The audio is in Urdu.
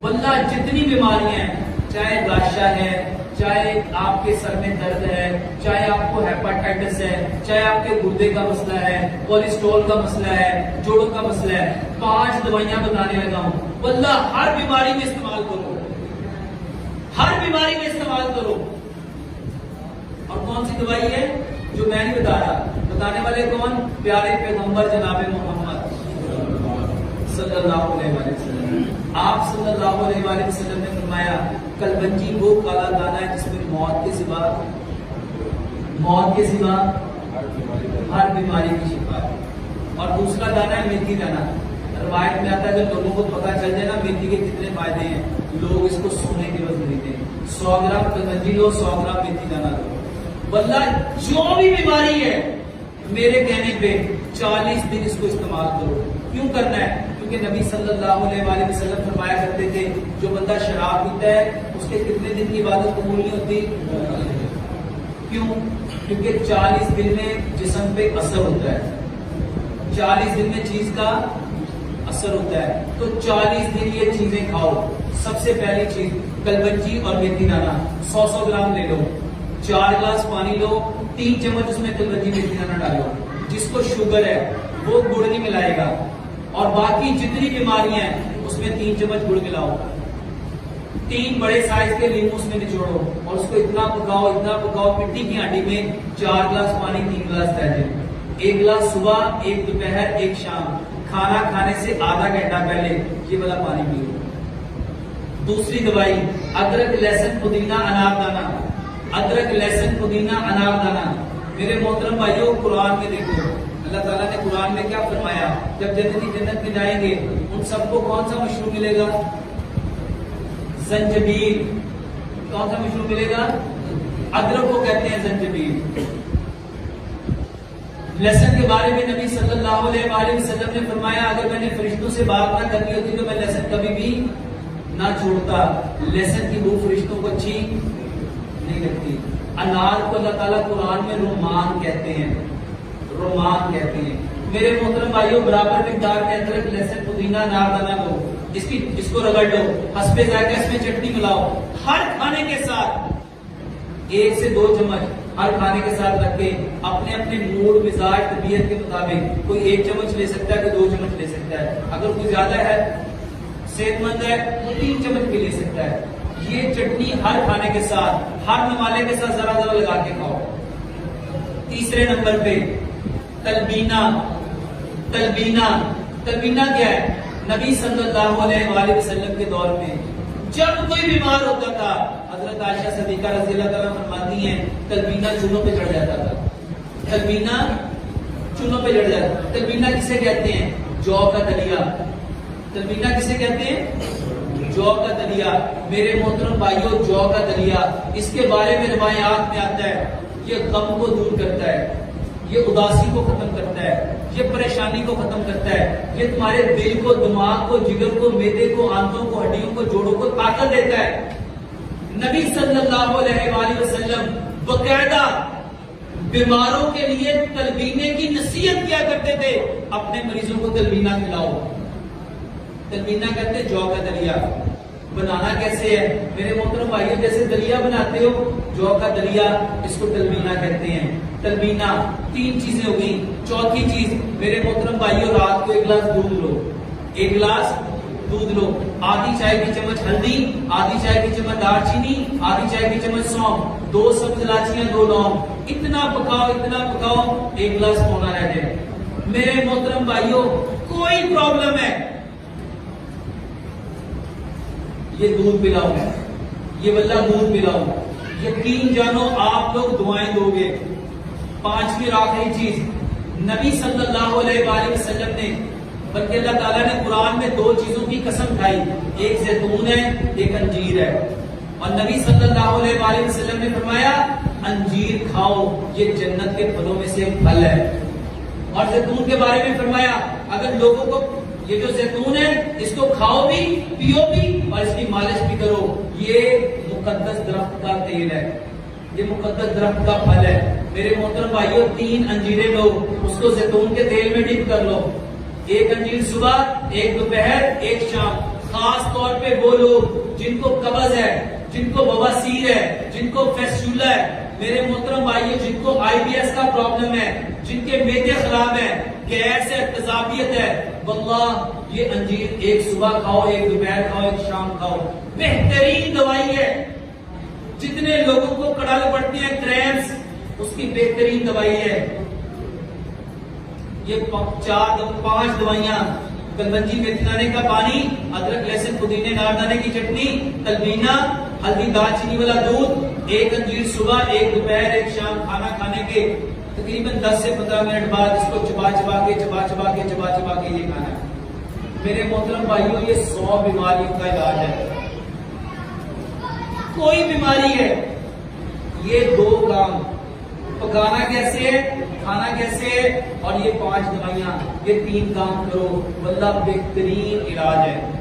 واللہ جتنی بیماریاں ہیں، چاہے گاشا ہے، چاہے آپ کے سر میں درد ہے، چاہے آپ کو ہیپاٹائٹس ہے، چاہے آپ کے گردے کا مسئلہ ہے، کولیسٹرول کا مسئلہ ہے، جوڑوں کا مسئلہ ہے، 5 دوائیاں بتانے لگا ہوں، واللہ ہر بیماری میں استعمال کرو، ہر بیماری میں استعمال کرو۔ اور کون سی دوائی ہے جو میں نہیں بتا رہا، بتانے والے کون؟ پیارے پیغمبر جناب محمد صلی اللہ علیہ وسلم۔ آپ صلی اللہ علیہ وسلم نے فرمایا کلبنجی وہ کالا دانا ہے جس میں موت کے سوا ہر بیماری کی شفا ہے، اور دوسرا دانا ہے میتھی دانا۔ روایت میں آتا ہے جب لوگوں کو پتا چل جائے نا میتھی کے کتنے فائدے ہیں، لوگ اس کو سونے کے وزن دیتے ہیں۔ 100 گرام کلبنجی لو، 100 گرام میتھی دانا لو، واللہ جو بھی بیماری ہے میرے کہنے پہ 40 دن اس کو استعمال کرو۔ کیوں کرنا ہے؟ کیونکہ نبی صلی اللہ علیہ وسلم فرمایا کرتے تھے جو بندہ شراب پیتا ہے اس کے کتنے دن کی عبادت قبول نہیں ہوتی؟ کیوں؟ کیونکہ 40 دن میں جسم پہ اثر ہوتا ہے، 40 دن میں چیز کا اثر ہوتا ہے، تو 40 دن یہ چیزیں کھاؤ۔ سب سے پہلی چیز کلبنجی اور میتھی دانا 100 گرام لے لو، 4 گلاس پانی لو، 3 چمچ اس میں کلبنجی میتھی دانا ڈالو۔ جس کو شوگر ہے وہ گڑ نہیں ملائے گا، اور باقی جتنی بیماریاں ہیں اس میں 3 چمچ گڑ ملاؤ، 3 بڑے سائز کے لیمو اس میں نچوڑو، اور اس کو اتنا پکاؤ مٹی کی ہانڈی میں 4 گلاس پانی 3 گلاس رہ 1 گلاس صبح، 1 دوپہر، 1 شام، کھانا کھانے سے آدھا گھنٹہ پہلے یہ والا پانی پیو۔ دوسری دوائی ادرک لہسن پودینہ انار دانہ، ادرک لہسن پودینہ انار دانہ۔ میرے محترم بھائیوں قرآن میں دیکھو اللہ تعالیٰ نے قرآن میں کیا فرمایا، جب جنتی جنت میں جائیں گے ان سب کو کون سا مشروب ملے گا؟ زنجبیل۔ کون سا مشروب ملے گا؟ ادرک کو کہتے ہیں زنجبیل۔ لہسن کے بارے میں نبی صلی اللہ علیہ وسلم نے فرمایا اگر میں نے فرشتوں سے بات نہ کرنی ہوتی تو میں لہسن کبھی بھی نہ چھوڑتا۔ لہسن کی بو فرشتوں کو اچھی نہیں لگتی۔ انار کو اللہ تعالیٰ قرآن میں رومان کہتے ہیں، رومان کہتے ہیں۔ میرے محترم بھائیوں برابر مقدار میں ادرک لہسن پودینہ انار دانہ لو، اس کو رگڑ لو، حسب ذائقہ اس میں چٹنی ملاؤ، ہر کھانے کے ساتھ 1 سے 2 چمچ ہر کھانے کے ساتھ رکھ کے اپنے اپنے موڈ مزاج طبیعت کے مطابق کوئی 1 چمچ لے سکتا ہے، کوئی 2 چمچ لے سکتا ہے، اگر کوئی زیادہ ہے صحت مند ہے وہ 3 چمچ بھی لے سکتا ہے۔ یہ چٹنی ہر کھانے کے ساتھ ہر نمالے کے ساتھ ذرا ذرا لگا کے کھاؤ۔ تیسرے نمبر پہ تلبینہ۔ تلبینہ کیا ہے؟ نبی صلی اللہ علیہ وسلم کے دور میں جب کوئی بیمار ہوتا تھا حضرت عائشہ صدیقہ رضی اللہ تعالیٰ فرماتی ہیں تلبینہ چونوں پہ چڑھ جاتا تھا، تلبینہ چونوں پہ چڑھ جاتا۔ تلبینہ کسے کہتے ہیں؟ جو کا دلیا۔ تلبینہ کسے کہتے ہیں؟ جو کا دلیا۔ میرے محترم بھائیوں جو کا دلیا اس کے بارے میں روایات میں آتا ہے یہ غم کو دور کرتا ہے، یہ اداسی کو ختم کرتا ہے، یہ پریشانی کو ختم کرتا ہے، یہ تمہارے دل کو، دماغ کو، جگر کو، میدے کو، آنتوں کو، ہڈیوں کو، جوڑوں کو طاقت دیتا ہے۔ نبی صلی اللہ علیہ وسلم باقاعدہ بیماروں کے لیے تلبینے کی نصیحت کیا کرتے تھے، اپنے مریضوں کو تلبینہ کھلاؤ۔ تلبینہ کہتے ہیں جو کا دلیا۔ بنانا کیسے ہے میرے محترم بھائیوں؟ جیسے دلیا بناتے ہو جو کا دلیا، اس کو تلبینہ کہتے ہیں۔ تلبینہ 3 چیزیں ہو گئی۔ چوتھی چیز میرے محترم بھائیوں رات کو 1 گلاس دودھ لو، 1 گلاس دودھ لو، آدھی چائے کی چمچ ہلدی، آدھی چائے کی چمچ دار چینی، آدھی چائے کی چمچ سونف، 2 سبز الائچیاں، 2 لونگ، اتنا پکاؤ 1 گلاس ہونا رہ جائے۔ میرے محترم بھائیوں کوئی پرابلم ہے یہ دودھ پلاؤ، یہ واللہ دودھ پلاؤ، یقین جانو آپ لوگ دعائیں دو گے۔ 5ویں اور آخری چیز نبی صلی اللہ علیہ وسلم نے، بلکہ اللہ تعالیٰ نے قرآن میں 2 چیزوں کی قسم کھائی، ایک زیتون ہے، ایک انجیر ہے، اور نبی صلی اللہ علیہ وسلم نے فرمایا انجیر کھاؤ یہ جنت کے پھلوں میں سے ایک پھل ہے، اور زیتون کے بارے میں فرمایا اگر لوگوں کو یہ جو زیتون ہے اس کو کھاؤ بھی، پیو بھی، اور اس کی مالش بھی کرو، یہ مقدس درخت کا تیل ہے، یہ مقدس درخت کا پھل ہے۔ میرے محترم بھائیوں 3 انجیریں لو، اس کو زیتون کے تیل میں ڈپ کر لو، 1 انجیر صبح، 1 دوپہر، 1 شام، خاص طور پہ وہ لوگ جن کو قبض ہے، جن کو بواسیر ہے، جن کو فیسٹولا ہے، میرے محترم بھائیو جن کو آئی بی ایس کا پرابلم ہے، جن کے میدے خراب ہیں، گیس ہے، تیزابیت ہے، واللہ یہ انجیر ایک صبح کھاؤ، ایک دوپہر کھاؤ، ایک شام کھاؤ، بہترین دوائی ہے۔ جتنے لوگوں کو کڑل پڑتی ہیں کریمس، اس کی بہترین دوائی ہے یہ 5 دوائیاں: کلونجی میتھی دانے کا پانی، ادرک لہسن پودینے ناردانے کی چٹنی، تلبینہ، ہلدی دال چینی والا دودھ، ایک انجیر صبح، ایک دوپہر، ایک شام، کھانا کھانے کے تقریباً 10 سے 15 منٹ بعد اس کو چبا چبا کے یہ کھانا ہے۔ میرے محترم بھائیوں یہ 100 بیماریوں کا علاج ہے۔ کوئی بیماری ہے، یہ 2 کام، پکانا کیسے ہے، کھانا کیسے ہے، اور یہ 5 دوائیاں، یہ 3 کام کرو، واللہ بہترین علاج ہے۔